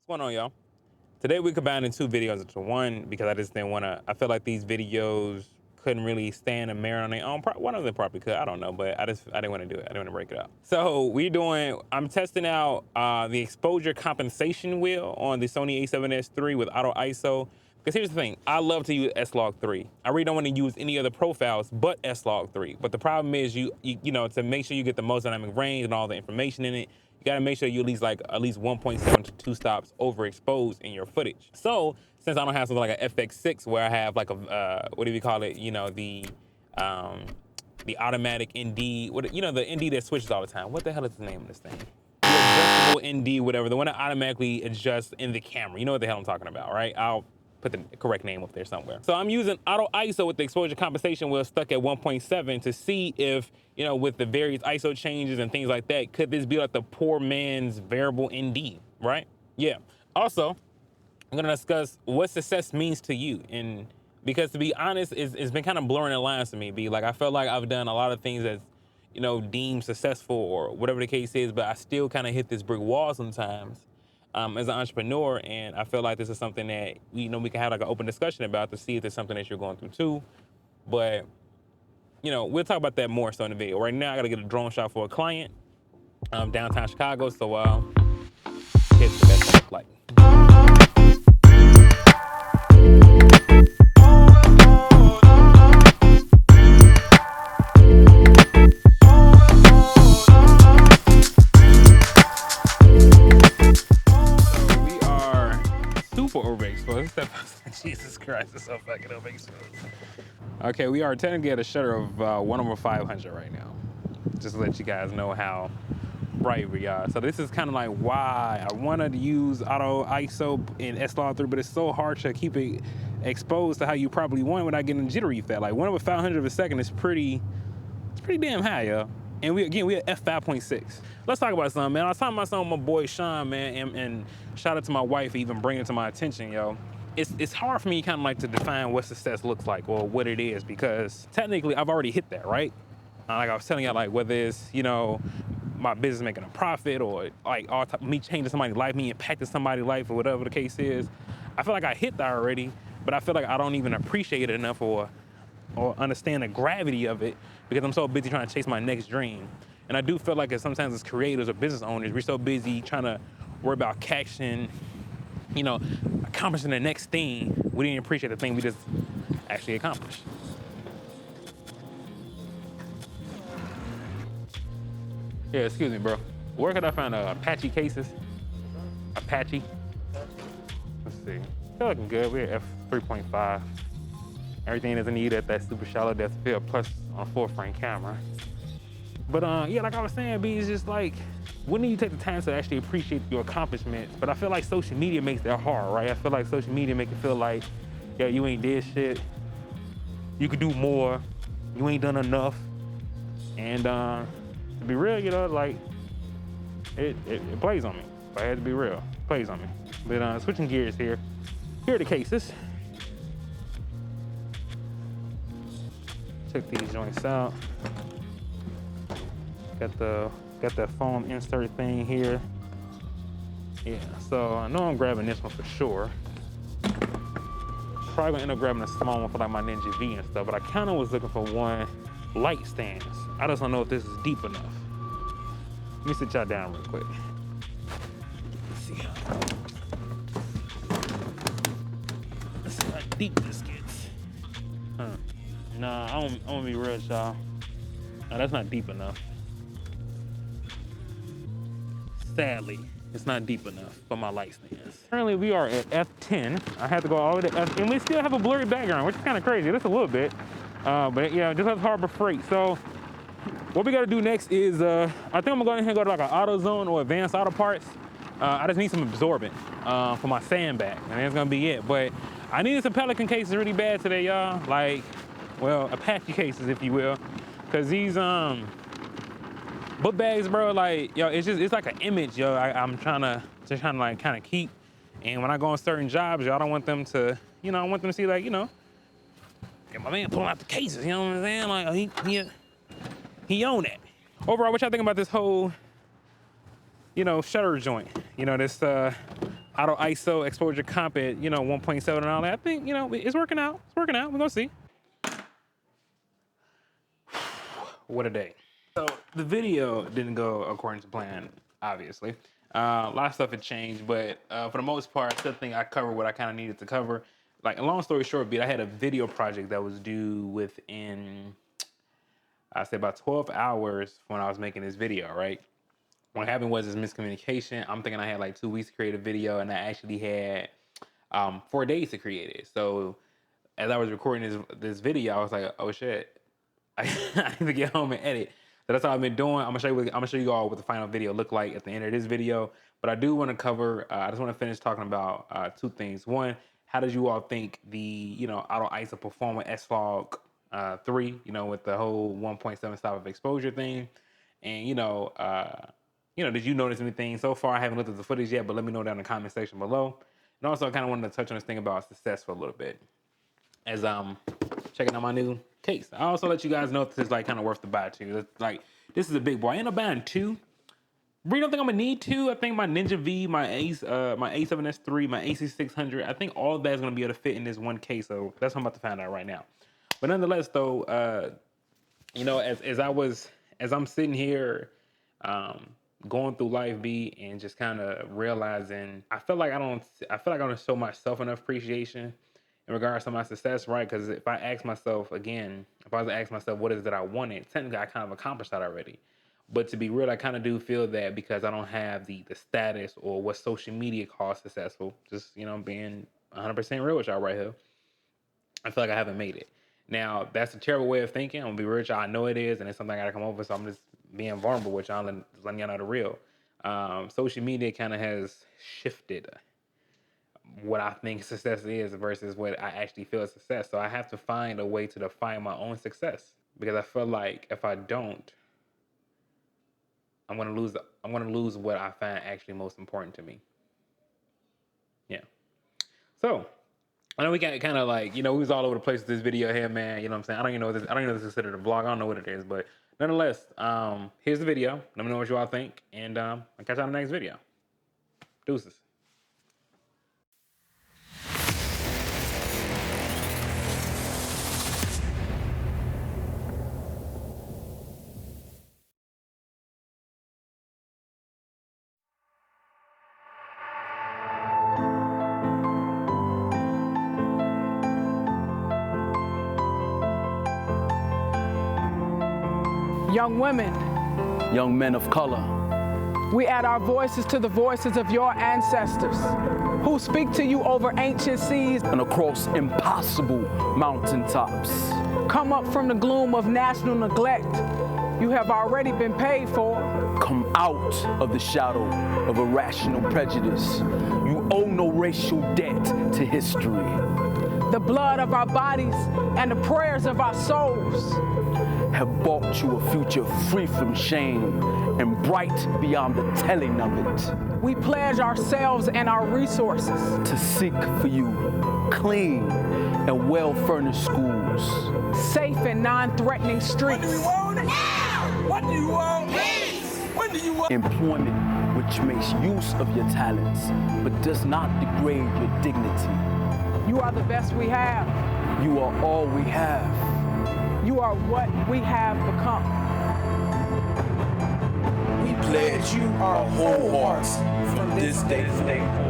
What's going on, y'all? Today we combining two videos into one because I just didn't want to. I feel like these videos couldn't really stand a merit on their own. One of them probably could, I don't know, but I didn't want to do it. I didn't want to break it up. So I'm testing out the exposure compensation wheel on the Sony A7S III with auto ISO. Because here's the thing, I love to use SLog-3. I really don't want to use any other profiles but SLog-3. But the problem is you know, to make sure you get the most dynamic range and all the information in it, you gotta make sure you at least 1.7 to 2 stops overexposed in your footage. So since I don't have something like an FX6 where I have like a what do you call it? You know, the automatic ND, the ND that switches all the time. What the hell is the name of this thing? The adjustable ND, whatever, the one that automatically adjusts in the camera. You know what the hell I'm talking about, right? I'll put the correct name up there somewhere. So I'm using auto ISO with the exposure compensation wheel stuck at 1.7 to see if, you know, with the various ISO changes and things like that, could this be like the poor man's variable ND, right? Yeah. Also, I'm gonna discuss what success means to you. And because to be honest, it's been kind of blurring the lines to me. I felt like I've done a lot of things that's, you know, deemed successful or whatever the case is, but I still kind of hit this brick wall sometimes. As an entrepreneur, and I feel like this is something that we can have like an open discussion about to see if there's something that you're going through too. But you know, we'll talk about that more so in the video. Right now, I gotta get a drone shot for a client downtown Chicago. So here's the best look like. Overexposed. Jesus Christ, it's so fucking overexposed. Okay, we are technically at a shutter of 1/500 right now. Just to let you guys know how bright we are. So this is kind of like why I wanted to use auto ISO in SLog-3, but it's so hard to keep it exposed to how you probably want without getting jittery effect. Like 1/500 of a second is pretty damn high, yo. And we at f5.6. Let's talk about something, man. I was talking about something with my boy Sean, man, and shout out to my wife for even bringing it to my attention, yo. It's hard for me kind of like to define what success looks like or what it is, because technically I've already hit that, right? Like I was telling you, like whether it's, you know, my business making a profit or like me changing somebody's life, me impacting somebody's life or whatever the case is, I feel like I hit that already, but I feel like I don't even appreciate it enough or understand the gravity of it because I'm so busy trying to chase my next dream. And I do feel like sometimes as creators or business owners, we're so busy trying to worry about catching, you know, accomplishing the next thing, we didn't appreciate the thing we just actually accomplished. Yeah, excuse me, bro. Where could I find Apache cases? Apache? Let's see. I feel like I'm good. We're at f3.5. Everything that's needed at that super shallow depth of field, plus on a full frame camera. But yeah, like I was saying, B, it's just like, when do you take the time to actually appreciate your accomplishments? But I feel like social media makes that hard, right? I feel like social media make it feel like, yeah, you ain't did shit. You could do more. You ain't done enough. And to be real, you know, like, it plays on me. If I had to be real, it plays on me. But switching gears here. Here are the cases. Check these joints out. Got the foam insert thing here. Yeah, so I know I'm grabbing this one for sure. Probably gonna end up grabbing a small one for like my Ninja V and stuff, but I kinda was looking for one light stands. I just don't know if this is deep enough. Let me sit y'all down real quick. Let's see how deep this gets. Nah, I'm gonna be real, y'all. Nah, that's not deep enough. Sadly, it's not deep enough for my light stands. Currently, we are at f10. I had to go all the way to f, and we still have a blurry background, which is kind of crazy, just a little bit. But yeah, just has Harbor Freight. So what we gotta do next is, I think I'm gonna go ahead and go to like an AutoZone or Advanced Auto Parts. I just need some absorbent for my sandbag, and that's gonna be it. But I needed some Pelican cases really bad today, y'all. Like, well, Apache cases, if you will, because these book bags, bro, like, yo, it's like an image, yo. I'm trying to like kind of keep. And when I go on certain jobs, yo, I don't want them to, you know, I want them to see like, you know, yeah, my man pulling out the cases, you know what I'm saying? Like, he own it. Overall, what y'all think about this whole, you know, shutter joint? You know, this auto ISO exposure comp at, you know, 1.7 and all that. I think, you know, it's working out. It's working out. We're gonna see. What a day. So the video didn't go according to plan, obviously. A lot of stuff had changed, but for the most part, I still think I covered what I kind of needed to cover. Like, a long story short, I had a video project that was due within, I'd say, about 12 hours when I was making this video, right? What happened was this miscommunication. I'm thinking I had like 2 weeks to create a video, and I actually had 4 days to create it. So as I was recording this video, I was like, oh shit, I need to get home and edit. So that's how I've been doing. I'm gonna show you all what the final video looked like at the end of this video. But I do want to cover. I just want to finish talking about 2 things. One, how did you all think the, you know, auto ISO perform with SLog-3? You know, with the whole 1.7 stop of exposure thing, and you know, did you notice anything so far? I haven't looked at the footage yet, but let me know down in the comment section below. And also, I kind of wanted to touch on this thing about success for a little bit, as I'm checking out my new case. I also let you guys know if this is like kind of worth the buy too. It's like, this is a big boy. I ended up buying 2. Really don't think I'm gonna need 2. I think my Ninja V, my A7S3, my AC600, I think all of that is gonna be able to fit in this one case. So that's what I'm about to find out right now. But nonetheless, though, you know, as I'm sitting here, going through life, and just kind of realizing, I feel like I don't show myself enough appreciation in regards to my success, right? Because if I was to ask myself what is it that I wanted, technically I kind of accomplished that already. But to be real, I kind of do feel that because I don't have the status or what social media calls successful, just, you know, being 100% real with y'all right here, I feel like I haven't made it. Now, that's a terrible way of thinking. I'm gonna be real with y'all. I know it is, and it's something I gotta come over, so I'm just being vulnerable with y'all and just letting y'all know the real. Social media kind of has shifted what I think success is versus what I actually feel is success. So I have to find a way to define my own success, because I feel like if I don't, I'm gonna lose what I find actually most important to me. Yeah. So I know we got kind of like, you know, we was all over the place with this video here, man. You know what I'm saying? I don't even know if this is considered a vlog. I don't know what it is, but nonetheless, here's the video. Let me know what you all think, and I'll catch you on the next video. Deuces. Young women, young men of color, we add our voices to the voices of your ancestors who speak to you over ancient seas and across impossible mountaintops. Come up from the gloom of national neglect. You have already been paid for. Come out of the shadow of irrational prejudice. You owe no racial debt to history. The blood of our bodies and the prayers of our souls have bought you a future free from shame and bright beyond the telling of it. We pledge ourselves and our resources to seek for you clean and well-furnished schools, safe and non-threatening streets. What do you want? Now! What do you want? Peace! When do you want? Employment which makes use of your talents but does not degrade your dignity. You are the best we have. You are all we have. You are what we have become. We pledge you our whole hearts from this day forward.